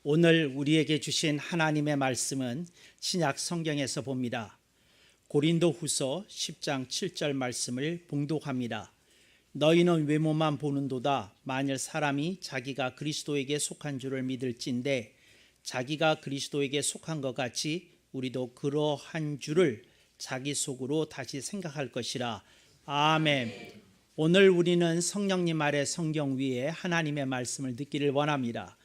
오늘 우리에게 주신 하나님의 말씀은 신약 성경에서 봅니다. 고린도후서 10장 7절 말씀을 봉독합니다. 너희는 외모만 보는도다. 만일 사람이 자기가 그리스도에게 속한 줄을 믿을진대 자기가 그리스도에게 속한 것 같이 우리도 그러한 줄을 자기 속으로 다시 생각할 것이라. 아멘. 오늘 우리는 성령님 아래 성경 위에 하나님의 말씀을 듣기를 원합니다.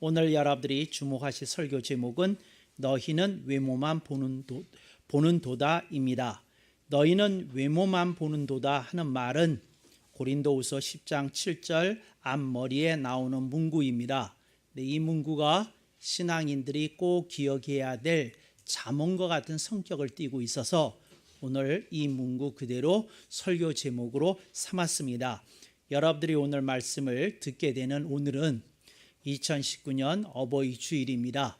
오늘 여러분들이 주목하실 설교 제목은 너희는 외모만 보는 도다입니다. 너희는 외모만 보는 도다 하는 말은 고린도후서 10장 7절 앞머리에 나오는 문구입니다. 이 문구가 신앙인들이 꼭 기억해야 될 잠언과 같은 성격을 띠고 있어서 오늘 이 문구 그대로 설교 제목으로 삼았습니다. 여러분들이 오늘 말씀을 듣게 되는 오늘은 2019년 어버이 주일입니다.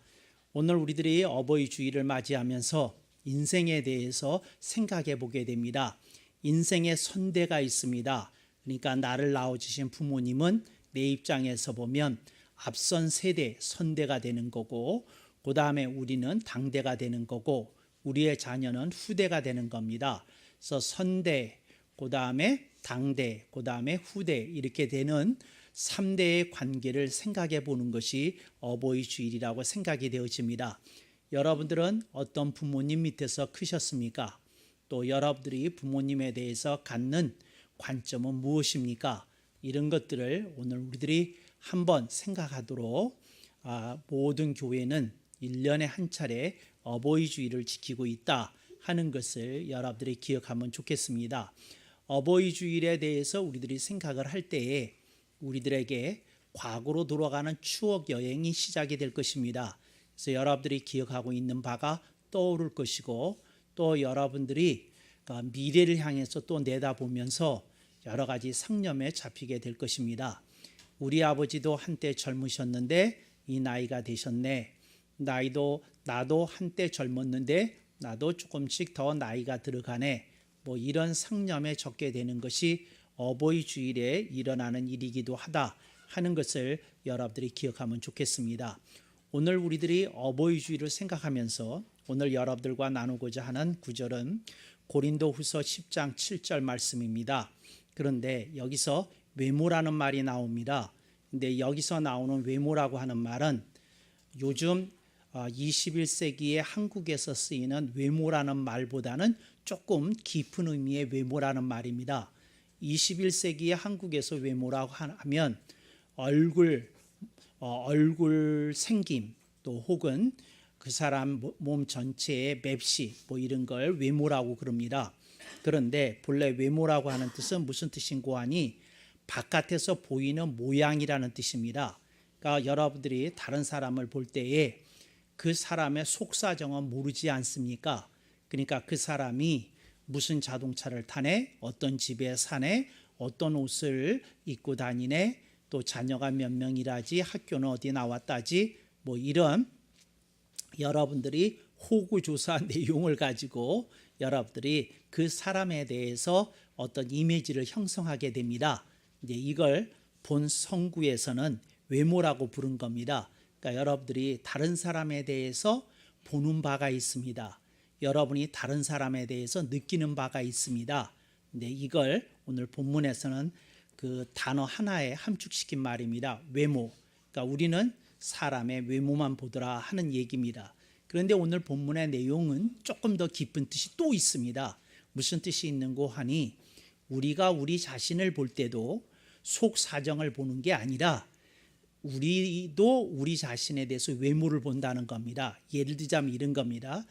오늘 우리들이 어버이 주일을 맞이하면서 인생에 대해서 생각해 보게 됩니다. 인생의 선대가 있습니다. 그러니까 나를 낳아주신 부모님은 내 입장에서 보면 앞선 세대 선대가 되는 거고, 그 다음에 우리는 당대가 되는 거고, 우리의 자녀는 후대가 되는 겁니다. 그래서 선대, 그 다음에 당대, 그 다음에 후대 이렇게 되는 3대의 관계를 생각해 보는 것이 어버이 주일이라고 생각이 되어집니다. 여러분들은 어떤 부모님 밑에서 크셨습니까? 또 여러분들이 부모님에 대해서 갖는 관점은 무엇입니까? 이런 것들을 오늘 우리들이 한번 생각하도록 모든 교회는 1년에 한 차례 어버이 주일을 지키고 있다 하는 것을 여러분들이 기억하면 좋겠습니다. 어버이 주일에 대해서 우리들이 생각을 할 때에 우리들에게 과거로 돌아가는 추억 여행이 시작이 될 것입니다. 그래서 여러분들이 기억하고 있는 바가 떠오를 것이고, 또 여러분들이 미래를 향해서 또 내다보면서 여러 가지 상념에 잡히게 될 것입니다. 우리 아버지도 한때 젊으셨는데 이 나이가 되셨네. 나도 한때 젊었는데 나도 조금씩 더 나이가 들어가네. 이런 상념에 적게 되는 것이 어버이 주일에 일어나는 일이기도 하다 하는 것을 여러분들이 기억하면 좋겠습니다. 오늘 우리들이 어버이 주일을 생각하면서 오늘 여러분들과 나누고자 하는 구절은 고린도후서 10장 7절 말씀입니다. 그런데 여기서 외모라는 말이 나옵니다. 근데 여기서 나오는 외모라고 하는 말은 요즘 21세기의 한국에서 쓰이는 외모라는 말보다는 조금 깊은 의미의 외모라는 말입니다. 21세기의 한국에서 외모라고 하면 얼굴 생김, 또 혹은 그 사람 몸 전체의 맵시 이런 걸 외모라고 그럽니다. 그런데 본래 외모라고 하는 뜻은 무슨 뜻인고 하니 바깥에서 보이는 모양이라는 뜻입니다. 그러니까 여러분들이 다른 사람을 볼 때에 그 사람의 속사정은 모르지 않습니까? 그러니까 그 사람이 무슨 자동차를 타네, 어떤 집에 사네, 어떤 옷을 입고 다니네, 또 자녀가 몇 명이라지, 학교는 어디 나왔다지, 이런 여러분들이 호구조사 내용을 가지고 여러분들이 그 사람에 대해서 어떤 이미지를 형성하게 됩니다. 이제 이걸 본 성구에서는 외모라고 부른 겁니다. 그러니까 여러분들이 다른 사람에 대해서 보는 바가 있습니다. 여러분이 다른 사람에 대해서 느끼는 바가 있습니다. 근데 이걸 오늘 본문에서는 그 단어 하나에 함축시킨 말입니다. 외모. 그러니까 우리는 사람의 외모만 보더라 하는 얘기입니다. 그런데 오늘 본문의 내용은 조금 더 깊은 뜻이 또 있습니다. 무슨 뜻이 있는고 하니 우리가 우리 자신을 볼 때도 속 사정을 보는 게 아니라 우리도 우리 자신에 대해서 외모를 본다는 겁니다. 예를 들자면 이런 겁니다.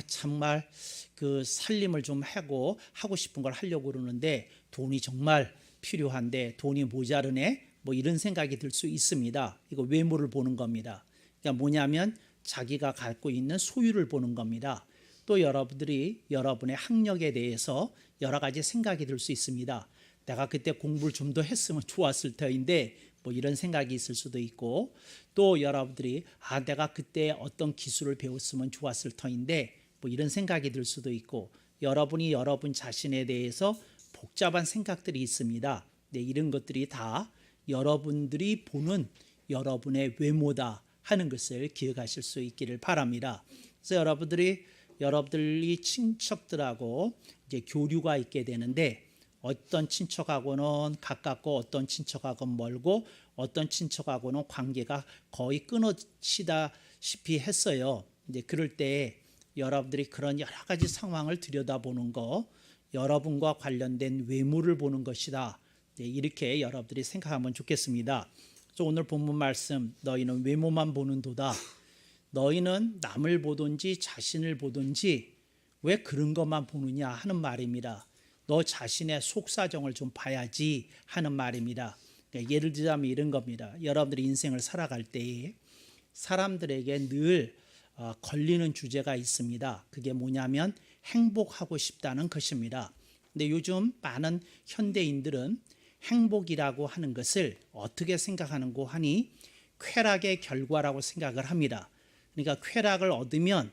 정말 그 살림을 좀 하고 싶은 걸 하려고 그러는데 돈이 정말 필요한데 돈이 모자르네. 이런 생각이 들 수 있습니다. 이거 외모를 보는 겁니다. 그러니까 뭐냐면 자기가 갖고 있는 소유를 보는 겁니다. 또 여러분들이 여러분의 학력에 대해서 여러 가지 생각이 들 수 있습니다. 내가 그때 공부를 좀 더 했으면 좋았을 터인데 이런 생각이 있을 수도 있고, 또 여러분들이 내가 그때 어떤 기술을 배웠으면 좋았을 터인데 이런 생각이 들 수도 있고, 여러분이 여러분 자신에 대해서 복잡한 생각들이 있습니다. 이런 것들이 다 여러분들이 보는 여러분의 외모다 하는 것을 기억하실 수 있기를 바랍니다. 그래서 여러분들이 친척들하고 이제 교류가 있게 되는데 어떤 친척하고는 가깝고 어떤 친척하고는 멀고 어떤 친척하고는 관계가 거의 끊어지다시피 했어요. 이제 그럴 때 여러분들이 그런 여러 가지 상황을 들여다보는 거, 여러분과 관련된 외모를 보는 것이다. 이렇게 여러분들이 생각하면 좋겠습니다. 그래서 오늘 본문 말씀, 너희는 외모만 보는 도다. 너희는 남을 보든지 자신을 보든지 왜 그런 것만 보느냐 하는 말입니다. 너 자신의 속사정을 좀 봐야지 하는 말입니다. 예를 들자면 이런 겁니다. 여러분들이 인생을 살아갈 때에 사람들에게 늘 걸리는 주제가 있습니다. 그게 뭐냐면 행복하고 싶다는 것입니다. 근데 요즘 많은 현대인들은 행복이라고 하는 것을 어떻게 생각하는고 하니 쾌락의 결과라고 생각을 합니다. 그러니까 쾌락을 얻으면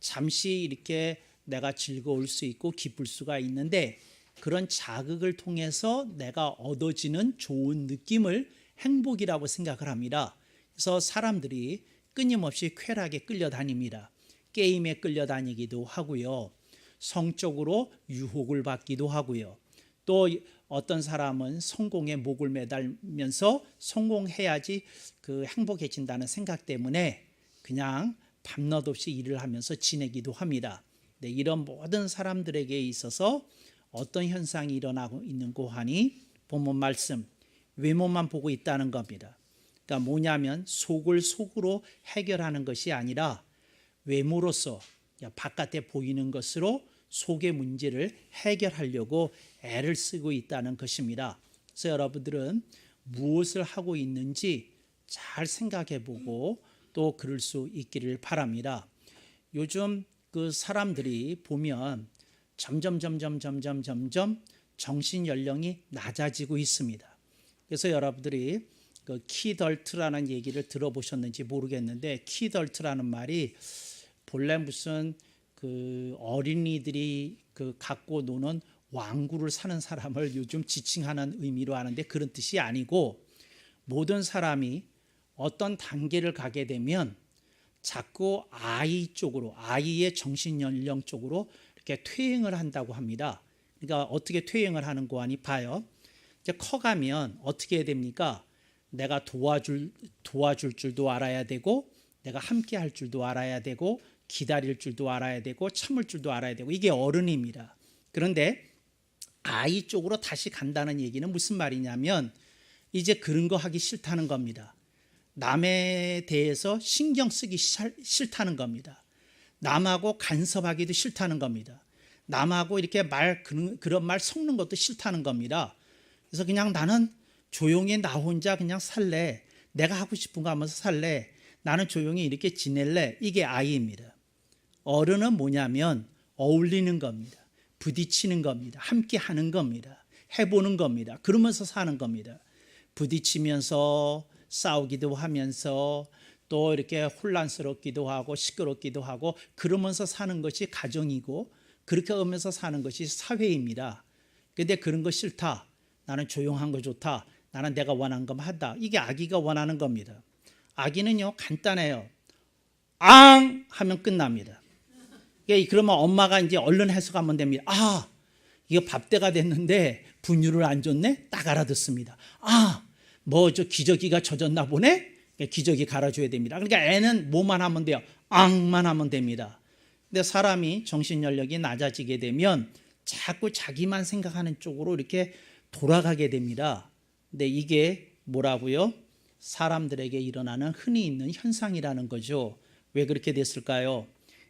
잠시 이렇게 내가 즐거울 수 있고 기쁠 수가 있는데 그런 자극을 통해서 내가 얻어지는 좋은 느낌을 행복이라고 생각을 합니다. 그래서 사람들이 끊임없이 쾌락에 끌려다닙니다. 게임에 끌려다니기도 하고요. 성적으로 유혹을 받기도 하고요. 또 어떤 사람은 성공에 목을 매달면서 성공해야지 그 행복해진다는 생각 때문에 그냥 밤낮 없이 일을 하면서 지내기도 합니다. 네, 이런 모든 사람들에게 있어서 어떤 현상이 일어나고 있는고 하니 본문 말씀 외모만 보고 있다는 겁니다. 그러니까 뭐냐면 속을 속으로 해결하는 것이 아니라 외모로서 바깥에 보이는 것으로 속의 문제를 해결하려고 애를 쓰고 있다는 것입니다. 그래서 여러분들은 무엇을 하고 있는지 잘 생각해 보고 또 그럴 수 있기를 바랍니다. 요즘 그 사람들이 보면 점점 정신 연령이 낮아지고 있습니다. 그래서 여러분들이 그 키덜트라는 얘기를 들어보셨는지 모르겠는데 키덜트라는 말이 본래 무슨 그 어린이들이 그 갖고 노는 왕구를 사는 사람을 요즘 지칭하는 의미로 하는데 그런 뜻이 아니고 모든 사람이 어떤 단계를 가게 되면 자꾸 아이 쪽으로 아이의 정신 연령 쪽으로 이렇게 퇴행을 한다고 합니다. 그러니까 어떻게 퇴행을 하는 거 아니 봐요. 이제 커가면 어떻게 해야 됩니까? 내가 도와줄 줄도 알아야 되고 내가 함께 할 줄도 알아야 되고 기다릴 줄도 알아야 되고 참을 줄도 알아야 되고 이게 어른입니다. 그런데 아이 쪽으로 다시 간다는 얘기는 무슨 말이냐면 이제 그런 거 하기 싫다는 겁니다. 남에 대해서 신경 쓰기 싫다는 겁니다. 남하고 간섭하기도 싫다는 겁니다. 남하고 이렇게 그런 말 섞는 것도 싫다는 겁니다. 그래서 그냥 나는 조용히 나 혼자 그냥 살래. 내가 하고 싶은 거 하면서 살래. 나는 조용히 이렇게 지낼래. 이게 아이입니다. 어른은 뭐냐면 어울리는 겁니다. 부딪히는 겁니다. 함께 하는 겁니다. 해보는 겁니다. 그러면서 사는 겁니다. 부딪히면서 싸우기도 하면서 또 이렇게 혼란스럽기도 하고 시끄럽기도 하고 그러면서 사는 것이 가정이고 그렇게 하면서 사는 것이 사회입니다. 그런데 그런 거 싫다. 나는 조용한 거 좋다. 나는 내가 원하는 것만 한다. 이게 아기가 원하는 겁니다. 아기는요 간단해요. 앙 하면 끝납니다. 그러면 엄마가 이제 얼른 해석하면 됩니다. 아, 이거 밥때가 됐는데 분유를 안 줬네? 딱 알아듣습니다. 아, 뭐 저 기저귀가 젖었나 보네? 기저귀 갈아줘야 됩니다. 그러니까 애는 뭐만 하면 돼요? 앙만 하면 됩니다. 근데 사람이 정신연령이 낮아지게 되면 자꾸 자기만 생각하는 쪽으로 이렇게 돌아가게 됩니다. 근데 이게 뭐라고요? 사람들에게 일어나는 흔히 있는 현상이라는 거죠. 왜 그렇게 됐을까요?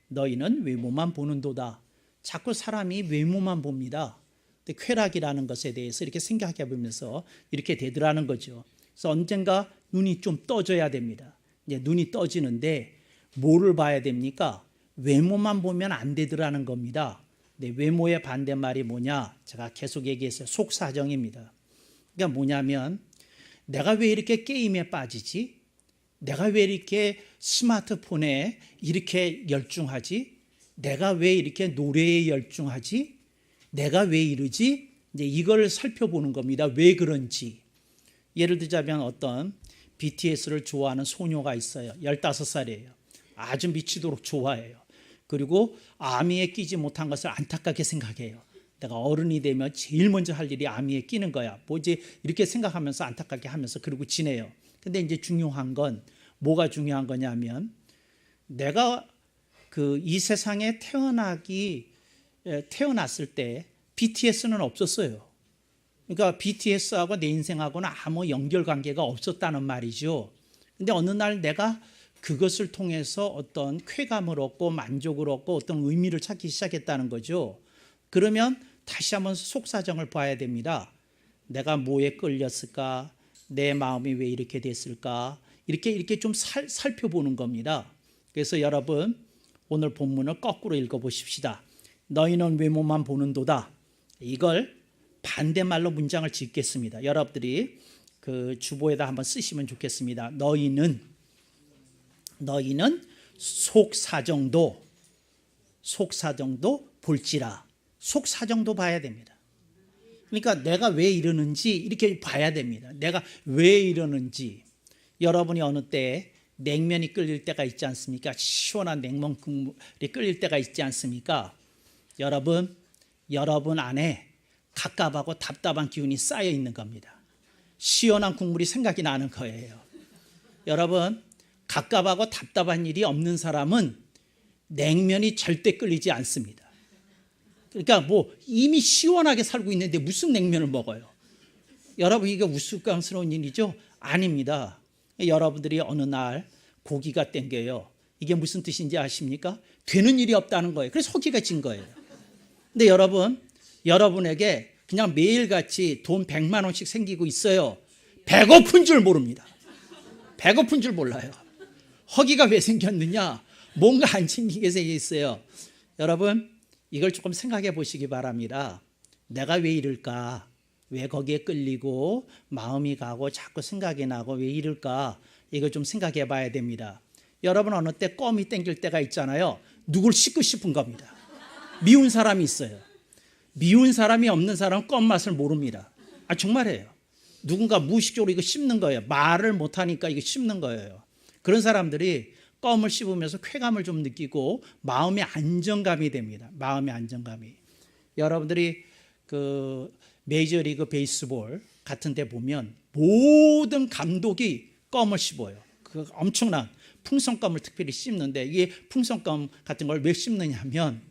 너희는 외모만 보는도다. 자꾸 사람이 외모만 봅니다. 근데 쾌락이라는 것에 대해서 이렇게 생각해 보면서 이렇게 되더라는 거죠. 그래서 언젠가 눈이 좀 떠져야 됩니다. 이제 눈이 떠지는데 뭐를 봐야 됩니까? 외모만 보면 안 되더라는 겁니다. 근데 외모의 반대말이 뭐냐? 제가 계속 얘기했어요. 속사정입니다. 그러니까 뭐냐면 내가 왜 이렇게 게임에 빠지지? 내가 왜 이렇게 스마트폰에 이렇게 열중하지? 내가 왜 이렇게 노래에 열중하지? 내가 왜 이러지? 이제 이걸 살펴보는 겁니다. 왜 그런지. 예를 들자면 어떤 BTS를 좋아하는 소녀가 있어요. 15살이에요. 아주 미치도록 좋아해요. 그리고 아미에 끼지 못한 것을 안타깝게 생각해요. 내가 어른이 되면 제일 먼저 할 일이 아미에 끼는 거야. 뭐지? 이렇게 생각하면서 안타깝게 하면서 그러고 지내요. 근데 이제 중요한 건 뭐가 중요한 거냐면 내가 이 세상에 태어났을 때 BTS는 없었어요. 그러니까 BTS하고 내 인생하고는 아무 연결관계가 없었다는 말이죠. 근데 어느 날 내가 그것을 통해서 어떤 쾌감을 얻고 만족을 얻고 어떤 의미를 찾기 시작했다는 거죠. 그러면 다시 한번 속사정을 봐야 됩니다. 내가 뭐에 끌렸을까? 내 마음이 왜 이렇게 됐을까? 이렇게 좀 살펴보는 겁니다. 그래서 여러분 오늘 본문을 거꾸로 읽어보십시다. 너희는 외모만 보는도다. 이걸 반대말로 문장을 짓겠습니다. 여러분들이 그 주보에다 한번 쓰시면 좋겠습니다. 너희는 속사정도 볼지라. 속사정도 봐야 됩니다. 그러니까 내가 왜 이러는지 이렇게 봐야 됩니다. 내가 왜 이러는지. 여러분이 어느 때 냉면이 끓일 때가 있지 않습니까? 시원한 냉면 국물이 끓일 때가 있지 않습니까? 여러분 안에 갑갑하고 답답한 기운이 쌓여 있는 겁니다. 시원한 국물이 생각이 나는 거예요. 여러분 갑갑하고 답답한 일이 없는 사람은 냉면이 절대 끓이지 않습니다. 그러니까 이미 시원하게 살고 있는데 무슨 냉면을 먹어요? 여러분 이게 우스꽝스러운 일이죠? 아닙니다. 여러분들이 어느 날 고기가 땡겨요. 이게 무슨 뜻인지 아십니까? 되는 일이 없다는 거예요. 그래서 허기가 진 거예요. 근데 여러분에게 그냥 매일같이 돈 100만 원씩 생기고 있어요. 배고픈 줄 모릅니다. 배고픈 줄 몰라요. 허기가 왜 생겼느냐? 뭔가 안 챙기게 생겨 있어요. 여러분 이걸 조금 생각해 보시기 바랍니다. 내가 왜 이럴까? 왜 거기에 끌리고 마음이 가고 자꾸 생각이 나고 왜 이럴까? 이걸 좀 생각해 봐야 됩니다. 여러분 어느 때 껌이 땡길 때가 있잖아요. 누굴 씹고 싶은 겁니다. 미운 사람이 있어요. 미운 사람이 없는 사람은 껌 맛을 모릅니다. 정말이에요. 누군가 무의식적으로 이거 씹는 거예요. 말을 못하니까 이거 씹는 거예요. 그런 사람들이 껌을 씹으면서 쾌감을 좀 느끼고 마음의 안정감이 됩니다. 마음의 안정감이. 여러분들이 그 메이저리그 베이스볼 같은 데 보면 모든 감독이 껌을 씹어요. 그 엄청난 풍선껌을 특별히 씹는데 이게 풍선껌 같은 걸 왜 씹느냐면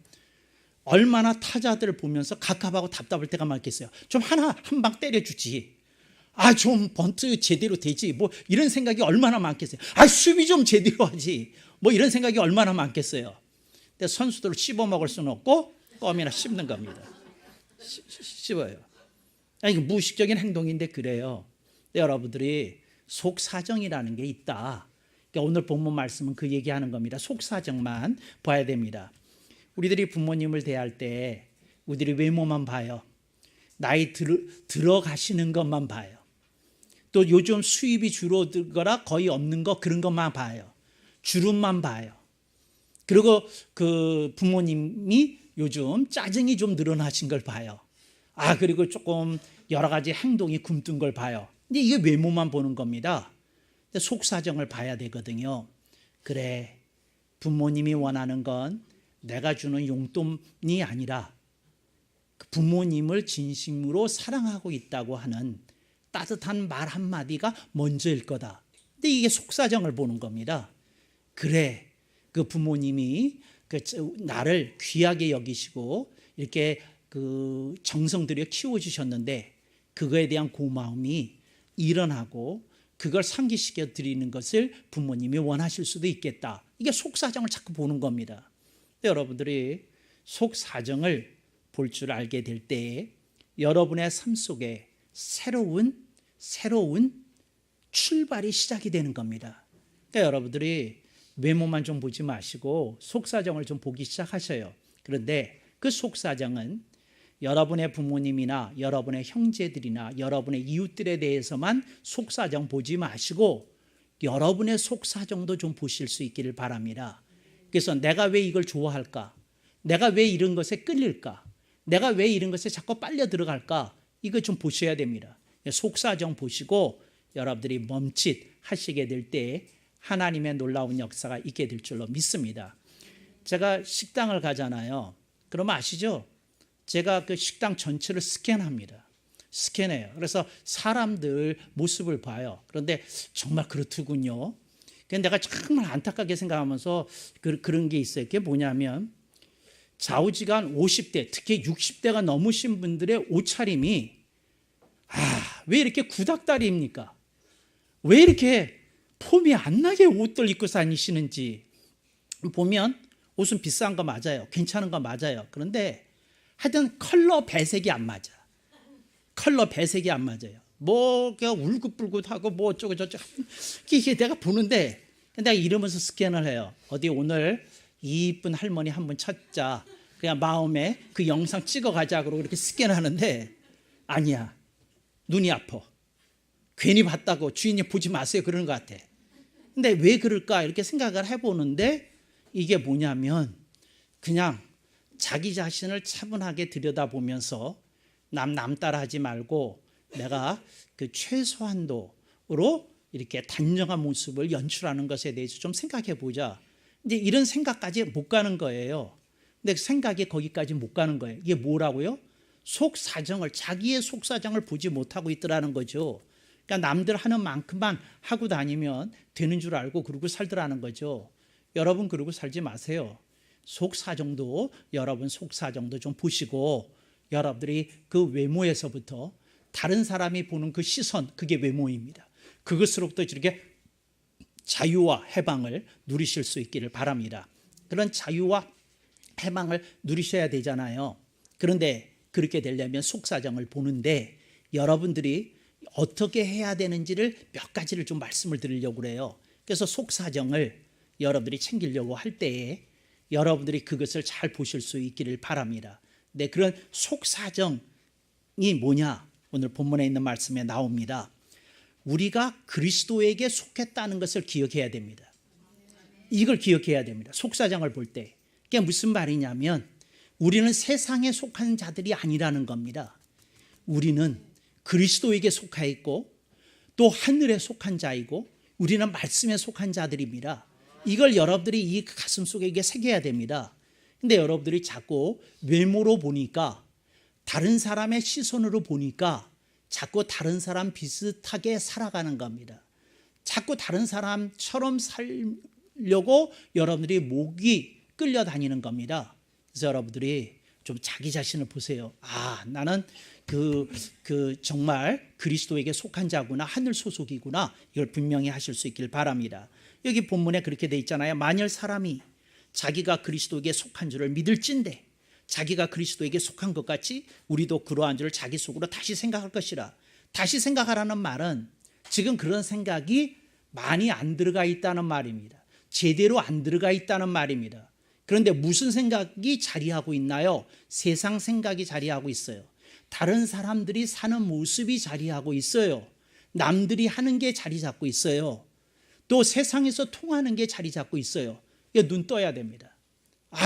얼마나 타자들을 보면서 갑갑하고 답답할 때가 많겠어요. 좀 한 방 때려주지. 좀 번트 제대로 되지. 이런 생각이 얼마나 많겠어요. 수비 좀 제대로 하지. 이런 생각이 얼마나 많겠어요. 근데 선수들을 씹어 먹을 수는 없고 껌이나 씹는 겁니다. 씹어요. 이거 무의식적인 행동인데 그래요. 여러분들이 속사정이라는 게 있다. 그러니까 오늘 본문 말씀은 그 얘기하는 겁니다. 속사정만 봐야 됩니다. 우리들이 부모님을 대할 때 우리들이 외모만 봐요. 나이 들어가시는 것만 봐요. 또 요즘 수입이 줄어들거나 거의 없는 거 그런 것만 봐요. 주름만 봐요. 그리고 그 부모님이 요즘 짜증이 좀 늘어나신 걸 봐요. 그리고 조금 여러 가지 행동이 굼뜬 걸 봐요. 근데 이게 외모만 보는 겁니다. 근데 속사정을 봐야 되거든요. 그래, 부모님이 원하는 건 내가 주는 용돈이 아니라 부모님을 진심으로 사랑하고 있다고 하는 따뜻한 말 한마디가 먼저일 거다. 근데 이게 속사정을 보는 겁니다. 그래, 그 부모님이 나를 귀하게 여기시고 이렇게 그 정성 들여 키워주셨는데 그거에 대한 고마움이 일어나고 그걸 상기시켜 드리는 것을 부모님이 원하실 수도 있겠다. 이게 속사정을 자꾸 보는 겁니다. 여러분들이 속사정을 볼 줄 알게 될 때에 여러분의 삶 속에 새로운 출발이 시작이 되는 겁니다. 그러니까 여러분들이 외모만 좀 보지 마시고 속사정을 좀 보기 시작하셔요. 그런데 그 속사정은 여러분의 부모님이나 여러분의 형제들이나 여러분의 이웃들에 대해서만 속사정 보지 마시고 여러분의 속사정도 좀 보실 수 있기를 바랍니다. 그래서 내가 왜 이걸 좋아할까? 내가 왜 이런 것에 끌릴까? 내가 왜 이런 것에 자꾸 빨려 들어갈까? 이거 좀 보셔야 됩니다. 속사정 보시고 여러분들이 멈칫하시게 될 때 하나님의 놀라운 역사가 있게 될 줄로 믿습니다. 제가 식당을 가잖아요. 그러면 아시죠? 제가 그 식당 전체를 스캔합니다. 스캔해요. 그래서 사람들 모습을 봐요. 그런데 정말 그렇더군요. 내가 정말 안타깝게 생각하면서 그런 게 있어요. 그게 뭐냐면 좌우지간 50대, 특히 60대가 넘으신 분들의 옷차림이 왜 이렇게 구닥다리입니까? 왜 이렇게 폼이 안 나게 옷들 입고 다니시는지 보면 옷은 비싼 거 맞아요. 괜찮은 거 맞아요. 그런데 하여튼 컬러 배색이 안 맞아. 컬러 배색이 안 맞아요. 뭐 울긋불긋하고 뭐 어쩌고 저쩌고 이게 내가 보는데 내가 이러면서 스캔을 해요. 어디 오늘 이쁜 할머니 한번 찾자. 그냥 마음에 그 영상 찍어가자 그러고 이렇게 스캔하는데 아니야. 눈이 아파. 괜히 봤다고 주인님 보지 마세요 그러는 것 같아. 근데 왜 그럴까 이렇게 생각을 해보는데 이게 뭐냐면 그냥 자기 자신을 차분하게 들여다보면서 남 따라하지 말고 내가 그 최소한도로 이렇게 단정한 모습을 연출하는 것에 대해서 좀 생각해 보자. 이제 이런 생각까지 못 가는 거예요. 근데 생각이 거기까지 못 가는 거예요. 이게 뭐라고요? 속사정을, 자기의 속사정을 보지 못하고 있더라는 거죠. 그러니까 남들 하는 만큼만 하고 다니면 되는 줄 알고 그러고 살더라는 거죠. 여러분 그러고 살지 마세요. 속사정도, 여러분 속사정도 좀 보시고 여러분들이 그 외모에서부터 다른 사람이 보는 그 시선, 그게 외모입니다. 그것으로부터 이렇게 자유와 해방을 누리실 수 있기를 바랍니다. 그런 자유와 해방을 누리셔야 되잖아요. 그런데 그렇게 되려면 속사정을 보는데 여러분들이 어떻게 해야 되는지를 몇 가지를 좀 말씀을 드리려고 그래요. 그래서 속사정을 여러분들이 챙기려고 할 때에 여러분들이 그것을 잘 보실 수 있기를 바랍니다. 네, 그런 속사정이 뭐냐? 오늘 본문에 있는 말씀에 나옵니다. 우리가 그리스도에게 속했다는 것을 기억해야 됩니다. 이걸 기억해야 됩니다. 속사정을 볼 때. 그게 무슨 말이냐면 우리는 세상에 속한 자들이 아니라는 겁니다. 우리는 그리스도에게 속하 있고 또 하늘에 속한 자이고 우리는 말씀에 속한 자들입니다. 이걸 여러분들이 이 가슴 속에 이게 새겨야 됩니다. 근데 여러분들이 자꾸 외모로 보니까 다른 사람의 시선으로 보니까 자꾸 다른 사람 비슷하게 살아가는 겁니다. 자꾸 다른 사람처럼 살려고 여러분들이 목이 끌려다니는 겁니다. 그래서 여러분들이 좀 자기 자신을 보세요. 나는 정말 그리스도에게 속한 자구나, 하늘 소속이구나. 이걸 분명히 하실 수 있길 바랍니다. 여기 본문에 그렇게 돼 있잖아요. 만일 사람이 자기가 그리스도에게 속한 줄을 믿을진대 자기가 그리스도에게 속한 것 같이 우리도 그러한 줄을 자기 속으로 다시 생각할 것이라. 다시 생각하라는 말은 지금 그런 생각이 많이 안 들어가 있다는 말입니다. 제대로 안 들어가 있다는 말입니다. 그런데 무슨 생각이 자리하고 있나요? 세상 생각이 자리하고 있어요. 다른 사람들이 사는 모습이 자리하고 있어요. 남들이 하는 게 자리 잡고 있어요. 또 세상에서 통하는 게 자리 잡고 있어요. 눈 떠야 됩니다.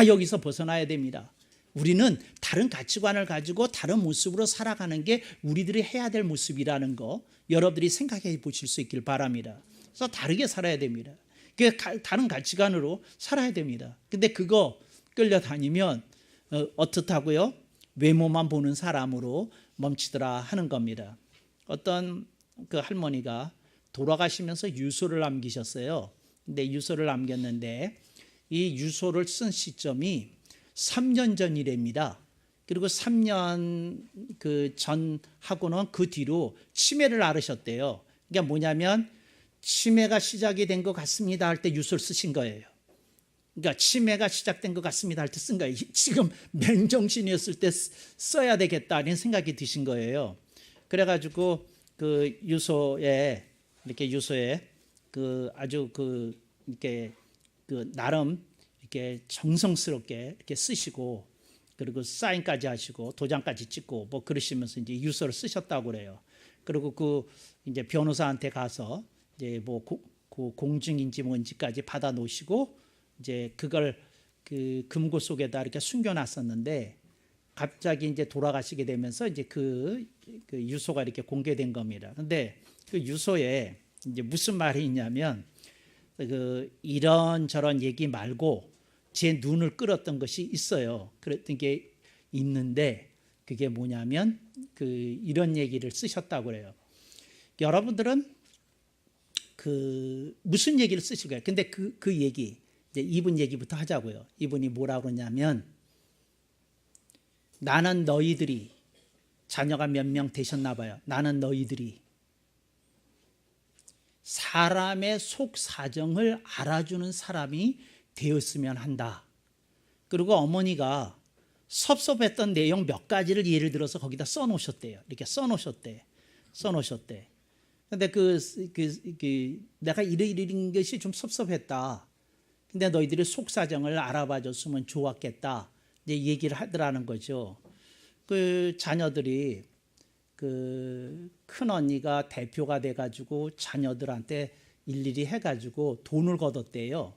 여기서 벗어나야 됩니다. 우리는 다른 가치관을 가지고 다른 모습으로 살아가는 게 우리들이 해야 될 모습이라는 거 여러분들이 생각해 보실 수 있길 바랍니다. 그래서 다르게 살아야 됩니다. 다른 가치관으로 살아야 됩니다. 근데 그거 끌려다니면 어떻다고요? 외모만 보는 사람으로 멈추더라 하는 겁니다. 어떤 그 할머니가 돌아가시면서 유서를 남기셨어요. 근데 유서를 남겼는데 이 유서를 쓴 시점이 3년 전이랍니다. 그리고 3년 전하고는 그 뒤로 치매를 앓으셨대요. 그러니까 뭐냐면 치매가 시작이 된 것 같습니다 할 때 유서를 쓰신 거예요. 그러니까 치매가 시작된 것 같습니다 할 때 쓴 거예요. 지금 맨정신이었을 때 써야 되겠다는 생각이 드신 거예요. 그래가지고 그 유서에 아주 이렇게 나름 이렇게 정성스럽게 이렇게 쓰시고 그리고 사인까지 하시고 도장까지 찍고 뭐 그러시면서 이제 유서를 쓰셨다고 그래요. 그리고 이제 변호사한테 가서 이제 뭐 공증인지 뭔지까지 받아 놓으시고 이제 그걸 그 금고 속에다 이렇게 숨겨놨었는데 갑자기 이제 돌아가시게 되면서 이제 그 유서가 이렇게 공개된 겁니다. 근데 그 유서에 이제 무슨 말이 있냐면 이런저런 얘기 말고 제 눈을 끌었던 것이 있어요. 그랬던 게 있는데 그게 뭐냐면 이런 얘기를 쓰셨다고 그래요. 여러분들은 무슨 얘기를 쓰실까요? 근데 그 얘기 이제 이분 얘기부터 하자고요. 이분이 뭐라고 그러냐면 나는 너희들이 자녀가 몇 명 되셨나 봐요. 나는 너희들이 사람의 속 사정을 알아주는 사람이 되었으면 한다. 그리고 어머니가 섭섭했던 내용 몇 가지를 예를 들어서 거기다 써놓으셨대요. 이렇게 써놓으셨대. 근데 내가 이런 것이 좀 섭섭했다. 근데 너희들이 속 사정을 알아봐 줬으면 좋았겠다. 이제 얘기를 하더라는 거죠. 그 자녀들이 큰 언니가 대표가 돼가지고 자녀들한테 일일이 해가지고 돈을 걷었대요.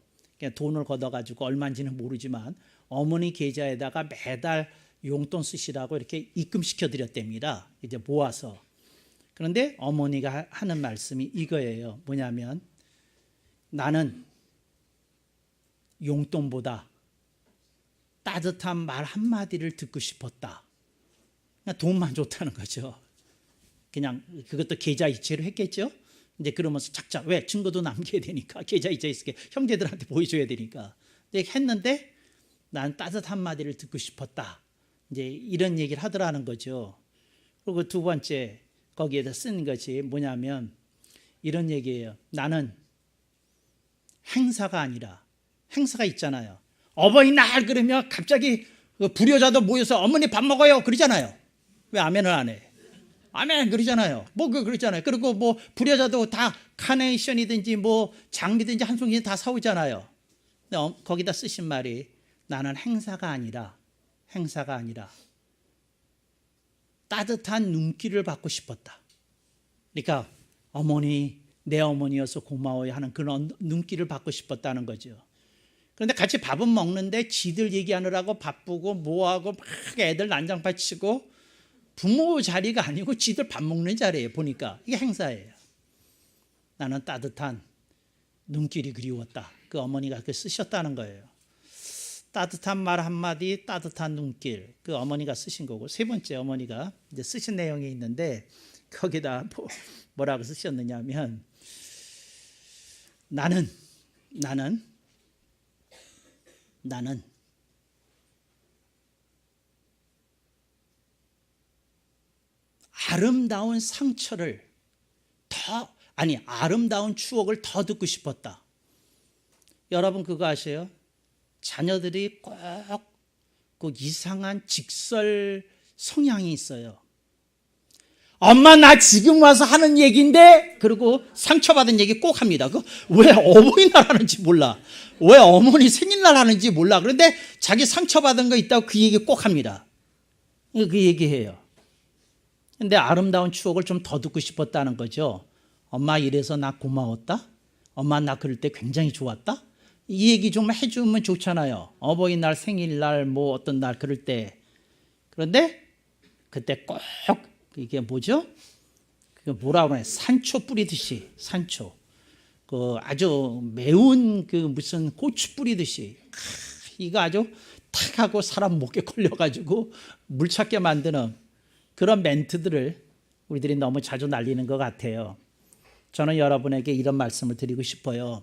돈을 걷어가지고 얼마인지는 모르지만 어머니 계좌에다가 매달 용돈 쓰시라고 이렇게 입금시켜 드렸답니다. 이제 모아서. 그런데 어머니가 하는 말씀이 이거예요. 뭐냐면 나는 용돈보다 따뜻한 말 한마디를 듣고 싶었다. 그냥 돈만 좋다는 거죠. 그냥 그것도 계좌 이체로 했겠죠. 이제 그러면서 작작 왜 증거도 남겨야 되니까 계좌 이체 있을게 형제들한테 보여줘야 되니까. 근데 했는데 난 따뜻한 마디를 듣고 싶었다. 이제 이런 얘기를 하더라는 거죠. 그리고 두 번째 거기에다 쓴 것이 뭐냐면 이런 얘기예요. 나는 행사가 아니라 행사가 있잖아요. 어버이날 그러면 갑자기 불효자도 모여서 어머니 밥 먹어요 그러잖아요. 왜 아멘을 안 해? 아멘 그러잖아요. 그러잖아요. 그리고 불효자도 다 카네이션이든지 장미든지 한 송이 다 사오잖아요. 근데 거기다 쓰신 말이 나는 행사가 아니라 따뜻한 눈길을 받고 싶었다. 그러니까 내 어머니여서 고마워요 하는 그런 눈길을 받고 싶었다는 거죠. 그런데 같이 밥은 먹는데 지들 얘기하느라고 바쁘고 뭐하고 막 애들 난장판 치고 부모 자리가 아니고 지들 밥 먹는 자리예요. 보니까 이게 행사예요. 나는 따뜻한 눈길이 그리웠다. 그 어머니가 그렇게 쓰셨다는 거예요. 따뜻한 말 한마디, 따뜻한 눈길. 그 어머니가 쓰신 거고, 세 번째 어머니가 이제 쓰신 내용이 있는데 거기다 뭐라고 쓰셨느냐면 나는 아름다운 추억을 더 듣고 싶었다. 여러분 그거 아세요? 자녀들이 꼭 그 이상한 직설 성향이 있어요. 엄마 나 지금 와서 하는 얘기인데 그리고 상처받은 얘기 꼭 합니다. 왜 어버이날 하는지 몰라. 왜 어머니 생일날 하는지 몰라. 그런데 자기 상처받은 거 있다고 그 얘기 꼭 합니다. 그 얘기해요. 근데 아름다운 추억을 좀 더 듣고 싶었다는 거죠. 엄마 이래서 나 고마웠다. 엄마 나 그럴 때 굉장히 좋았다. 이 얘기 좀 해주면 좋잖아요. 어버이날, 생일날, 어떤 날 그럴 때. 그런데 그때 꼭 이게 뭐죠? 그 뭐라고 그래? 산초 뿌리듯이 산초. 아주 매운 무슨 고추 뿌리듯이 이거 아주 탁 하고 사람 목에 걸려가지고 물 찾게 만드는 그런 멘트들을 우리들이 너무 자주 날리는 것 같아요. 저는 여러분에게 이런 말씀을 드리고 싶어요.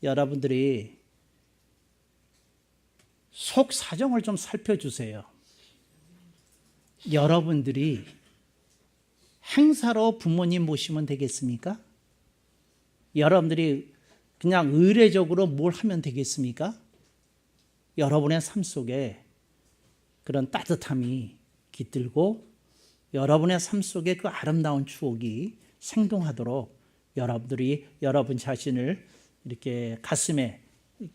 여러분들이 속 사정을 좀 살펴주세요. 여러분들이 행사로 부모님 모시면 되겠습니까? 여러분들이 그냥 의례적으로 뭘 하면 되겠습니까? 여러분의 삶 속에 그런 따뜻함이 깃들고 여러분의 삶 속에 그 아름다운 추억이 생동하도록 여러분들이 여러분 자신을 이렇게 가슴에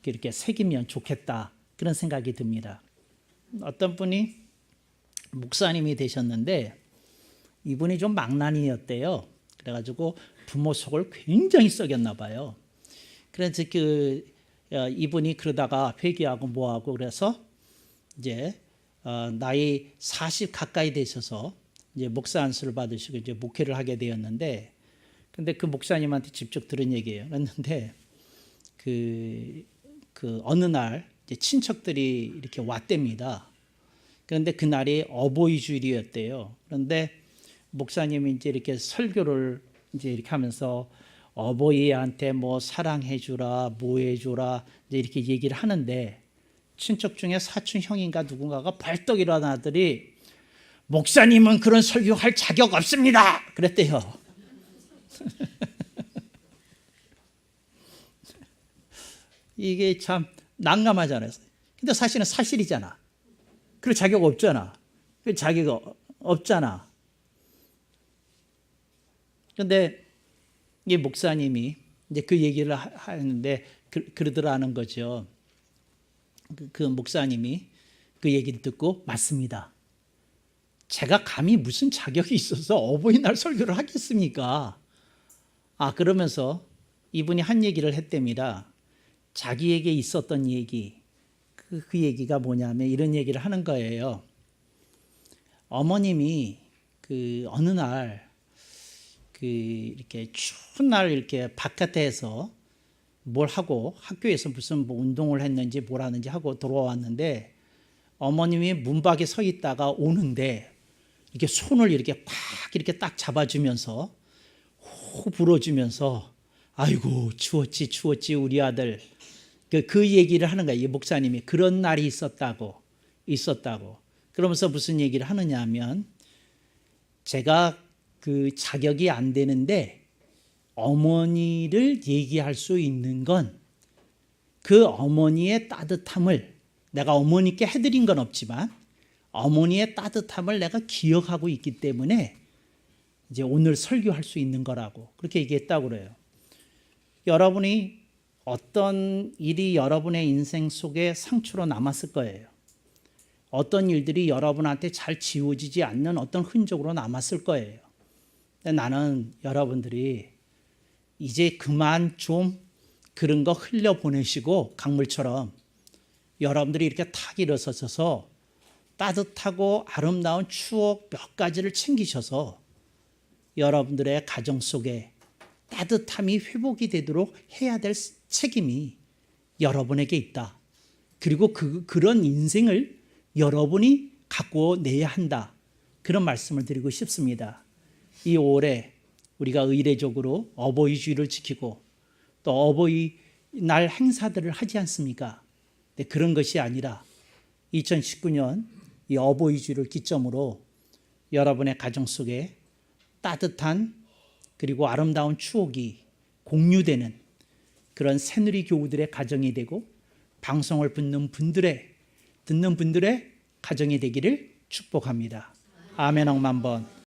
이렇게 새기면 좋겠다 그런 생각이 듭니다. 어떤 분이 목사님이 되셨는데 이분이 좀 망나니였대요. 그래가지고 부모 속을 굉장히 썩였나 봐요. 그래서 이분이 그러다가 회개하고 뭐하고 그래서 이제 나이 40 가까이 되셔서 이제 목사 안수를 받으시고 이제 목회를 하게 되었는데, 근데 그 목사님한테 직접 들은 얘기예요. 그랬는데 그 어느 날 이제 친척들이 이렇게 왔답니다. 그런데 그날이 어버이 주일이었대요. 그런데 목사님이 이제 이렇게 설교를 이제 이렇게 하면서 어버이한테 뭐 사랑해주라, 뭐 해주라 이제 이렇게 얘기를 하는데, 친척 중에 사촌 형인가 누군가가 벌떡 일어나더니 목사님은 그런 설교할 자격 없습니다. 그랬대요. 이게 참 난감하잖아요. 근데 사실은 사실이잖아. 그럴 자격 없잖아. 그 자격 없잖아. 그런데 이 목사님이 이제 그 얘기를 하는데 그러더라는 거죠. 그 목사님이 그 얘기를 듣고, 맞습니다. 제가 감히 무슨 자격이 있어서 어버이날 설교를 하겠습니까? 그러면서 이분이 한 얘기를 했답니다. 자기에게 있었던 얘기, 그 얘기가 뭐냐면 이런 얘기를 하는 거예요. 어머님이 그 어느 날 이렇게 추운 날 이렇게 바깥에서 뭘 하고 학교에서 무슨 뭐 운동을 했는지 뭘 하는지 하고 돌아왔는데, 어머님이 문밖에 서 있다가 오는데 이렇게 손을 이렇게 팍 이렇게 딱 잡아주면서 호 불어주면서 아이고 추웠지 우리 아들, 그 얘기를 하는 거예요. 이 목사님이 그런 날이 있었다고. 그러면서 무슨 얘기를 하느냐 하면, 제가 그 자격이 안 되는데 어머니를 얘기할 수 있는 건 그 어머니의 따뜻함을, 내가 어머니께 해드린 건 없지만 어머니의 따뜻함을 내가 기억하고 있기 때문에 이제 오늘 설교할 수 있는 거라고, 그렇게 얘기했다고 그래요. 여러분이 어떤 일이 여러분의 인생 속에 상처로 남았을 거예요. 어떤 일들이 여러분한테 잘 지워지지 않는 어떤 흔적으로 남았을 거예요. 근데 나는 여러분들이 이제 그만 좀 그런 거 흘려보내시고, 강물처럼 여러분들이 이렇게 탁 일어서셔서 따뜻하고 아름다운 추억 몇 가지를 챙기셔서 여러분들의 가정 속에 따뜻함이 회복이 되도록 해야 될 책임이 여러분에게 있다. 그리고 그런 인생을 여러분이 갖고 내야 한다. 그런 말씀을 드리고 싶습니다. 이 5월에 우리가 의례적으로 어버이 주일을 지키고 또 어버이날 행사들을 하지 않습니까? 근데 그런 것이 아니라 2019년 이 어버이 주일을 기점으로 여러분의 가정 속에 따뜻한 그리고 아름다운 추억이 공유되는 그런 새누리 교우들의 가정이 되고, 방송을 듣는 분들의 가정이 되기를 축복합니다. 아멘 억만 번.